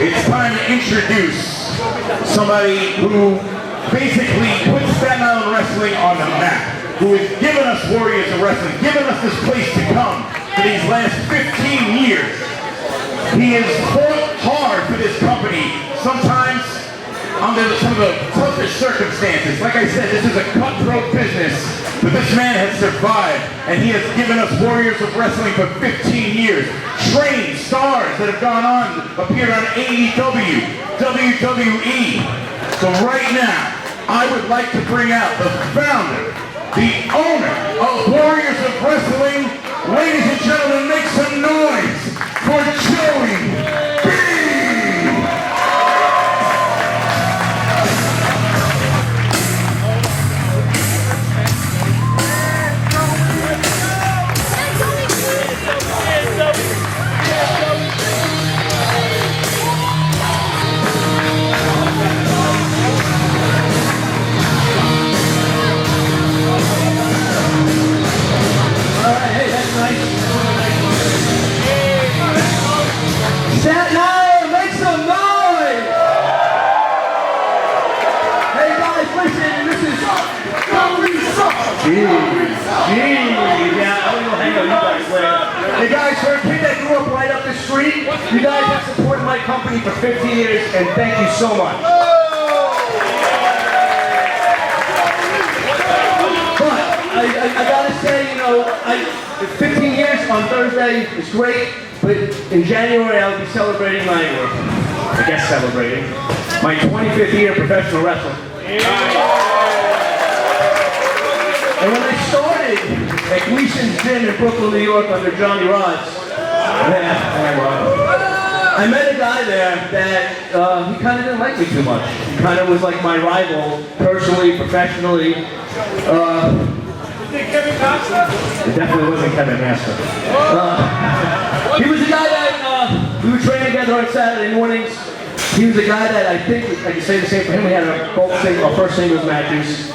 it's time to introduce somebody who basically put Staten Island wrestling on the map, who has given us Warriors of Wrestling, given us this place to come for these last 15 years. He has fought hard for this company, sometimes under some of the toughest circumstances. Like I said, this is a cutthroat business, but this man has survived, and he has given us Warriors of Wrestling for 15 years. Trained stars that have gone on, appeared on AEW, WWE. So right now, I would like to bring out the founder, the owner of Warriors of Wrestling. Ladies and gentlemen, make some noise for Joey B. Staten Island, make some noise! Hey guys, listen, this is yeah, I don't know how you guys live. Hey guys, for a kid that grew up right up the street, you guys have supported my company for 15 years, and thank you so much. But I gotta say, you know, 15 years on Thursday is great. But in January, I'll be celebrating my 25th year of professional wrestling. And when I started at Gleason's Gym in Brooklyn, New York under Johnny Rods, I met a guy there that he kind of didn't like me too much. He kind of was like my rival, personally, professionally. It definitely wasn't Kevin Master. He was a guy that we would train together on Saturday mornings. He was a guy that I think, I can say the same for him, we had our first singles matches.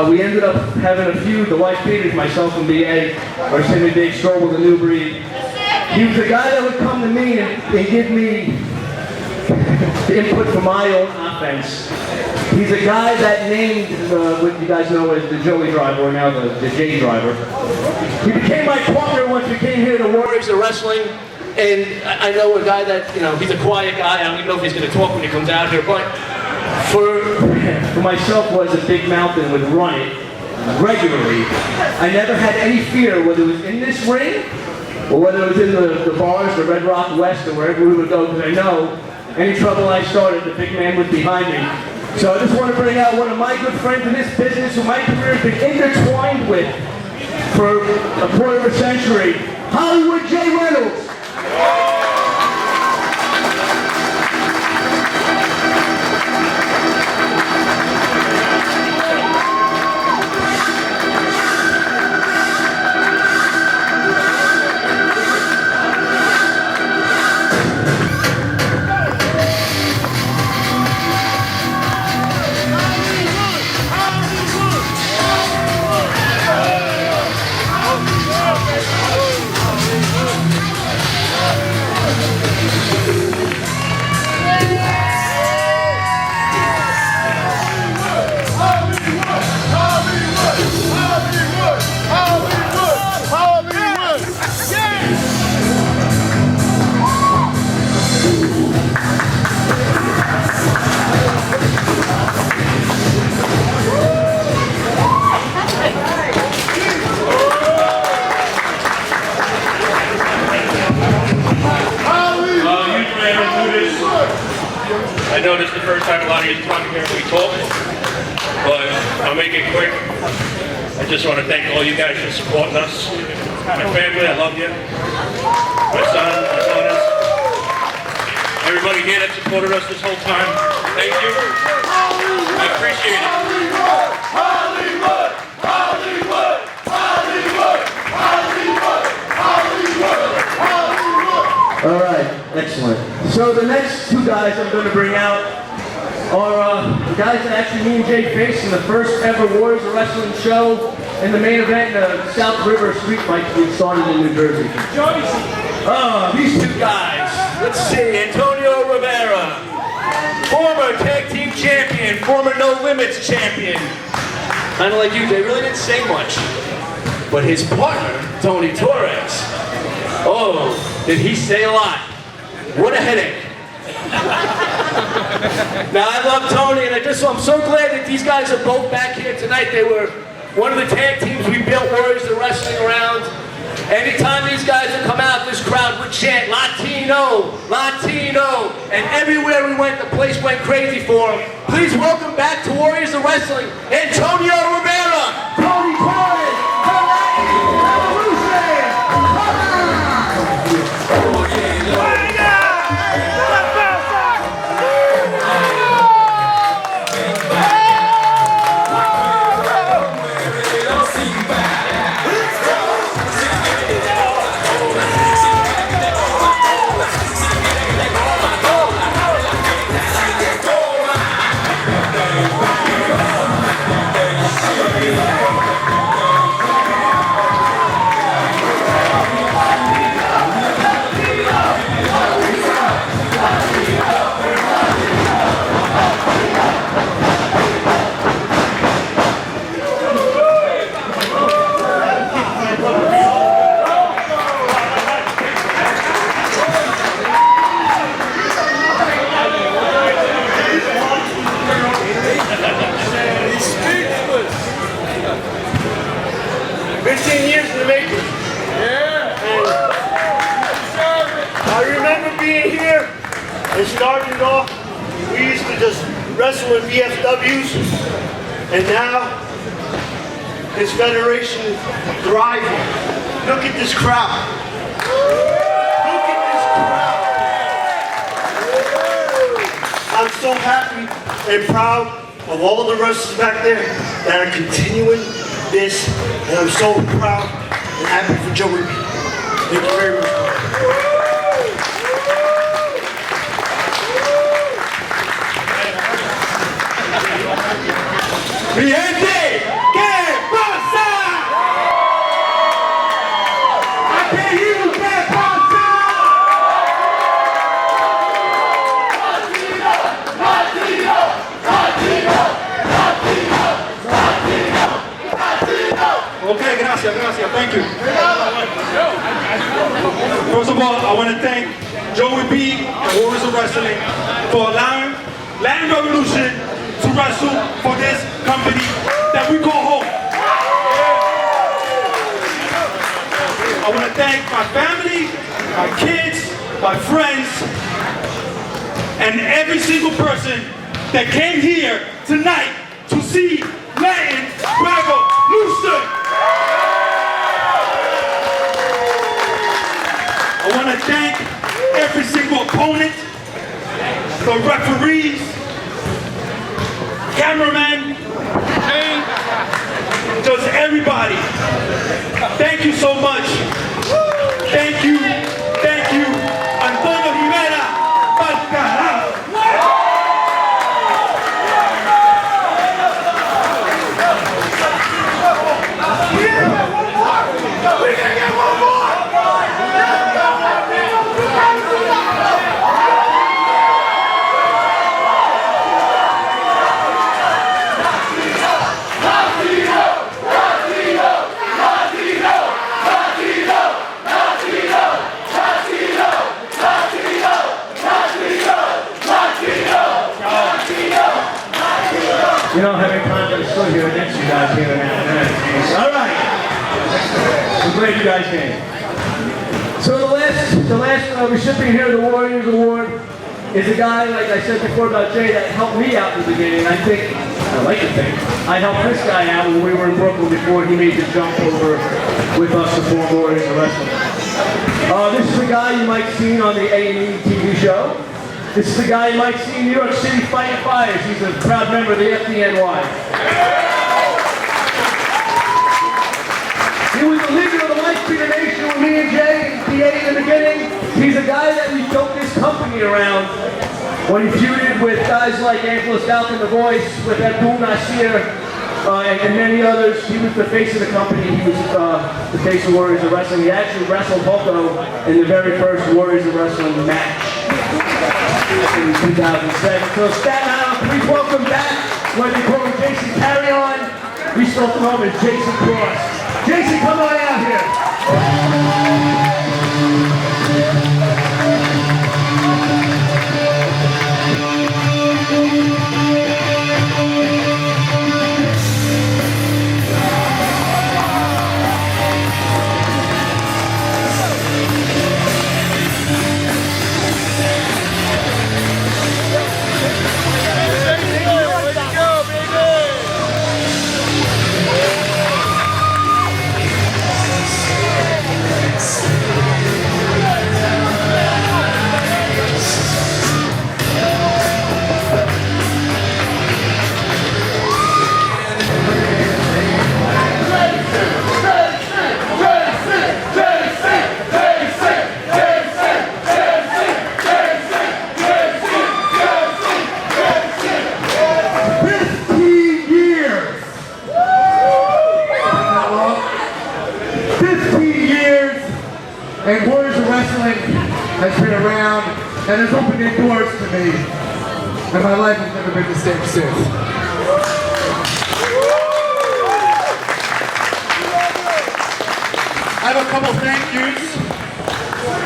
We ended up having a feud, the wife beaters, myself and B.A., or him and Dave Strobel, the New Breed. He was a guy that would come to me and give me the input for my own offense. He's a guy that named what you guys know as the Joey Driver, or now the Jay Driver. He became my partner once we came here to Warriors of Wrestling, and I know a guy that, you know, he's a quiet guy. I don't even know if he's going to talk when he comes out here, but for myself was a big mouth and would run it regularly. I never had any fear, whether it was in this ring, or whether it was in the bars, the Red Rock West, or wherever we would go, because I know any trouble I started, the big man was behind me. So I just want to bring out one of my good friends in this business who my career has been intertwined with for a quarter of a century, Hollywood Jay Reynolds. I know this is the first time a lot of you come here and we talk, but I'll make it quick. I just want to thank all you guys for supporting us. My family, I love you. My son, my daughters. Everybody here that supported us this whole time, thank you. I appreciate it. Hollywood! Hollywood! Hollywood! Hollywood! Hollywood! Hollywood! All right, excellent. So the next two guys I'm going to bring out are the guys that actually me and Jay faced in the first ever Warriors of Wrestling show in the main event, the South River Street Fight we started in New Jersey. These two guys. Let's see, Antonio Rivera. former tag team champion, former No Limits champion. Kind of like you, they really didn't say much. But his partner, Tony Torres, oh, did he say a lot. What a headache. Now, I love Tony, and I'm so glad that these guys are both back here tonight. They were one of the tag teams we built Warriors of Wrestling around. Anytime these guys would come out, this crowd would chant, Latino, Latino, and everywhere we went, the place went crazy for them. Please welcome back to Warriors of Wrestling, Antonio Rivera, Tony Torres, the Latin Revolution. It started off, we used to just wrestle in BFWs, and now this federation is thriving. Look at this crowd. Look at this crowd. I'm so happy and proud of all the wrestlers back there that are continuing this, and I'm so proud and happy for Joe Reynolds. Thank you very much. Mi gente, ¿qué pasa? Aquí ¿qué pasa? Latino, Latino, Latino, Latino, Latino, Latino. Okay, gracias, thank you. First of all, I want to thank Joey B and Warriors of Wrestling for allowing Latin Revolution to wrestle for this company that we call home. I want to thank my family, my kids, my friends, and every single person that came here tonight to see Latin Revolution. I want to thank every single opponent, the referees, cameraman, just everybody. Thank you so much. Thank you, Antonio Rivera, pa'l carajo. We're gonna get one more! You know how many times I stood here against you guys here in Acknowledgments. All right. I'm glad you guys came. So the last recipient here of the Warriors Award is a guy, like I said before about Jay, that helped me out in the beginning. I like to think, I helped this guy out when we were in Brooklyn before he made the jump over with us to form Warriors of Wrestling. This is a guy you might have seen on the A&E TV show. This is the guy you might see in New York City fighting fires. He's a proud member of the FDNY. He was the leader of the Lightspeeder Nation with me and Jay in PA in the beginning. He's a guy that we built this company around when he feuded with guys like Angelos Falcon, The Voice, with Abdul Nasir, and many others. He was the face of the company. He was the face of Warriors of Wrestling. He actually wrestled Hulko in the very first Warriors of Wrestling match. in 2007. So Staten Island, please welcome back, whether you call him Jason Carrion, we still know him as Jason Cross. Jason, come on out here. And Warriors of Wrestling has been around and has opened its doors to me. And my life has never been the same since. I have a couple thank yous.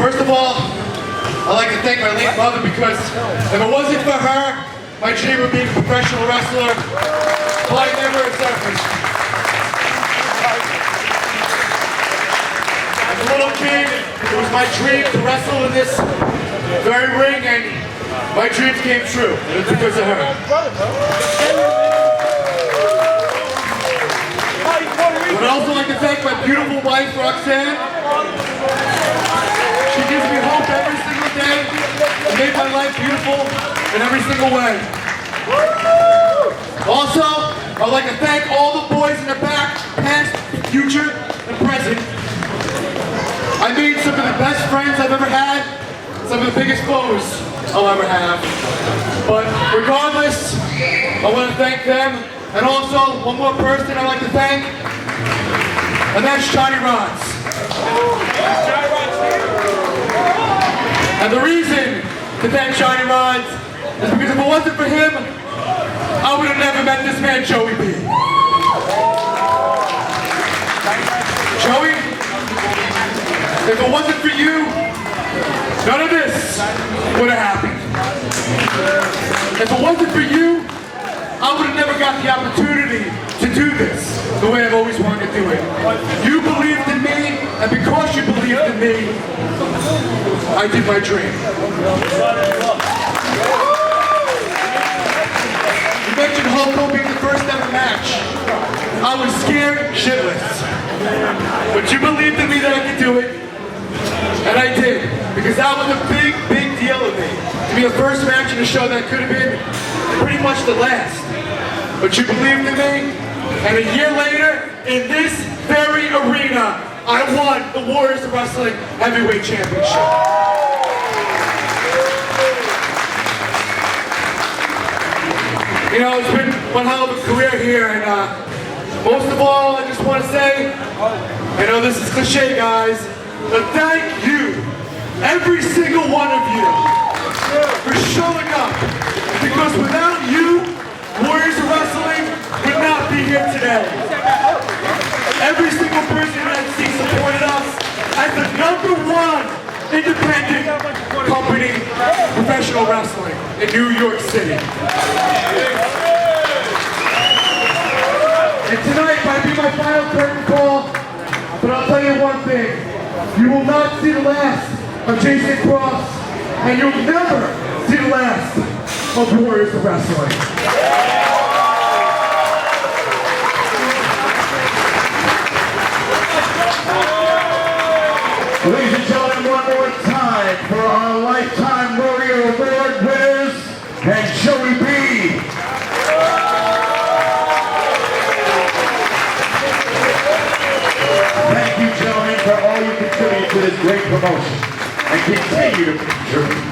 First of all, I'd like to thank my late mother because if it wasn't for her, my dream of being a professional wrestler probably never surfaced. As a little kid, it was my dream to wrestle in this very ring, and my dreams came true. And it's because of her. I would also like to thank my beautiful wife, Roxanne. She gives me hope every single day and made my life beautiful in every single way. Also, I'd like to thank all the boys in the back, past, future, and present. I made some of the best friends I've ever had, some of the biggest foes I'll ever have. But regardless, I want to thank them. And also, one more person I'd like to thank, and that's Johnny Rods. And the reason to thank Johnny Rods is because if it wasn't for him, I would have never met this man, Joey B. Joey, if it wasn't for you, none of this would have happened. If it wasn't for you, I would have never got the opportunity to do this the way I've always wanted to do it. You believed in me, and because you believed in me, I did my dream. You mentioned Hulk Hogan being the first ever match. I was scared shitless. But you believed in me that I could do it. And I did, because that was a big, big deal to me. To be the first match in a show that could have been pretty much the last. But you believed in me, and a year later, in this very arena, I won the Warriors of Wrestling Heavyweight Championship. You know, it's been one hell of a career here, and most of all, I just want to say, I know this is cliche, guys, but thank you, every single one of you, for showing up. Because without you, Warriors of Wrestling would not be here today. Every single person that supported us as the #1 independent company, professional wrestling in New York City. And tonight might be my final curtain call, but I'll tell you one thing. You will not see the last of Jason Cross, and you'll never see the last of Warriors of Wrestling. Ladies and gentlemen, one more time for our Lifetime Warrior Award winners and Joey B. Thank you, gentlemen, for all you contribute to this great promotion, and continue to contribute.